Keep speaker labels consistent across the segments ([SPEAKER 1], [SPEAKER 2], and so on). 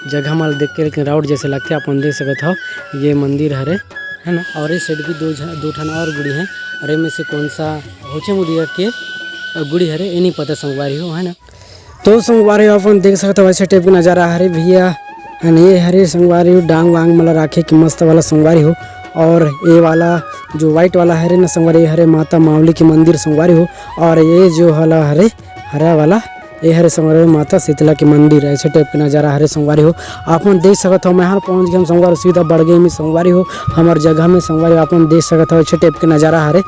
[SPEAKER 1] जगह mal देख के लेकिन राउट जैसे लगते अपन देख सकत हो ये मंदिर हरे है ना। और इस साइड भी दो ठन और गुड़ी हैं और इनमें से कौन सा होचे मुदिया के गुड़ी हरे ये नहीं पता संगवारी हो है ना। तो संगवारी हो अपन देख सकते हो ऐसे टाइप का नज़ारा हरे भैया है ना। ये हरे संगवारी हो डांग वांग मला राखे की मस्त वाला संगवारी हो। और ये वाला जो वाइट वाला हरे ना संगवारी हरे माता मावली की मंदिर संगवारी हो। और ये जो हला हरे हरा वाला ये हरे संगवारी माता शीतला की मंदिर है। ऐसे टाइप का नज़ारा हरे संगवारी हो अपन देख सकत हो। मैं यहाँ पहुँच गया संगवारी सीधा बढ़ गई में संगवारी हो हमार जगह में संगवारी अपन देख सकत हो ऐसे टाइप का नज़ारा हरे।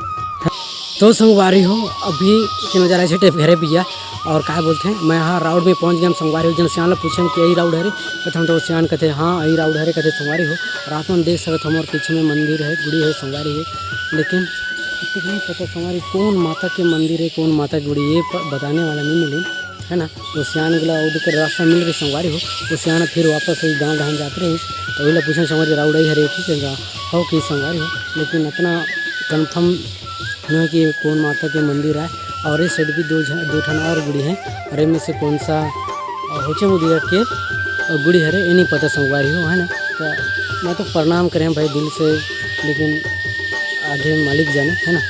[SPEAKER 1] तो संगवारी हो अभी के नज़ारा ऐसे टाइप हरे भैया। और क्या बोलते हैं मैं यहाँ राउड में पहुँच गया संगवारी हो। जन सियान पूछे कि यही राउड हरे कहते हम तो सियान कहते हाँ यही राउड हरे कहते संगवारी हो। और आप देख सकते हमारे पीछे में मंदिर है गुड़ी है संगवारी है। लेकिन नहीं पता संगवारी कौन माता के मंदिर है कौन माता की गुड़ी ये बताने वाला नहीं मिले है ना। तो सियान गला उधर रास्ता मिल रही संगवारी हो वो सियान फिर वापस वही गाँव गाँव जाते रहे तो वही पूछे संगवारी राउड ही हरे ठीक है हो कि संगवारी हो। लेकिन इतना कन्फर्म नहीं कि कौन माता के मंदिर है। और इस साइड भी दो ठन और गुड़ी हैं और इनमें से कौन सा होचे मुदिया के गुड़ी हरे ये नहीं पता संगवारी हो है ना। तो मैं तो प्रणाम करें भाई दिल से लेकिन आगे मालिक जाने है ना।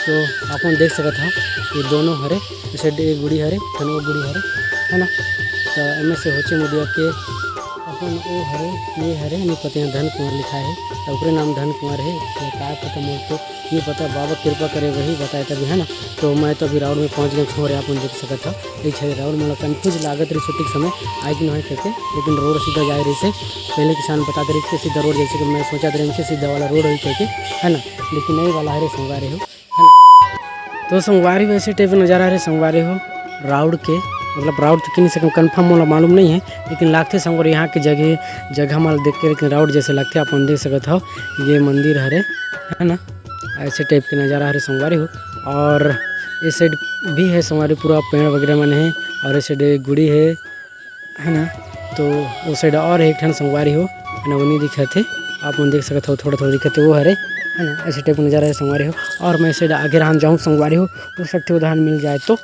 [SPEAKER 1] तो अपन देख सकते हो ये दोनों हरे इस साइड एक गुड़ी हरे धन वो गुड़ी हरे है ना। तो इनमें से होचे मुदिया के अपन वो हरे ये हरे नहीं पता धन कुंवर लिखा है तो ऊपर नाम धन कुंवर है। तो क्या पता मुझे तो नहीं पता बाबा कृपा करे वही बताए तभी है ना। तो मैं तो अभी राउंड में पहुंच गया छोड़ आप देख सकता था ये राउंड मतलब कन्फ्यूज लागत रही छुट्टी के समय आए कि नहीं करके लेकिन रोड सीधा जाए रही से पहले किसान बताते रहे कि सीधा रोड जैसे कि मैं सोचा था इनके सीधा वाला रोड ही करके है ना। लेकिन नई वाला हरे संगवारी हो है ना। तो संगवारी वैसे टाइप नज़ारा हरे संगवारी हो राउड के मतलब राउड तो नहीं सकूँ कन्फर्म वाला मालूम नहीं है लेकिन लागते संगवारी यहाँ के जगह माल देख के लेकिन राउड जैसे लगते अपन देख सकते हो ये मंदिर हरे है ना। ऐसे टाइप के नज़ारा हरे संगवारी हो। और इस साइड भी है संगवारी पूरा पेड़ वगैरह मन है और इस साइड गुड़ी है ना। तो उस साइड और एक ठन संगवारी हो है ना वो नहीं दिखते आप देख सकते हो थोड़ा थोड़ा दिखते वो हरे है ना। ऐसे टाइप का नज़ारा है संगवारी हो। और मैं साइड आगे रहा जाऊँ संगवारी हो सकते उदाहरण मिल जाए तो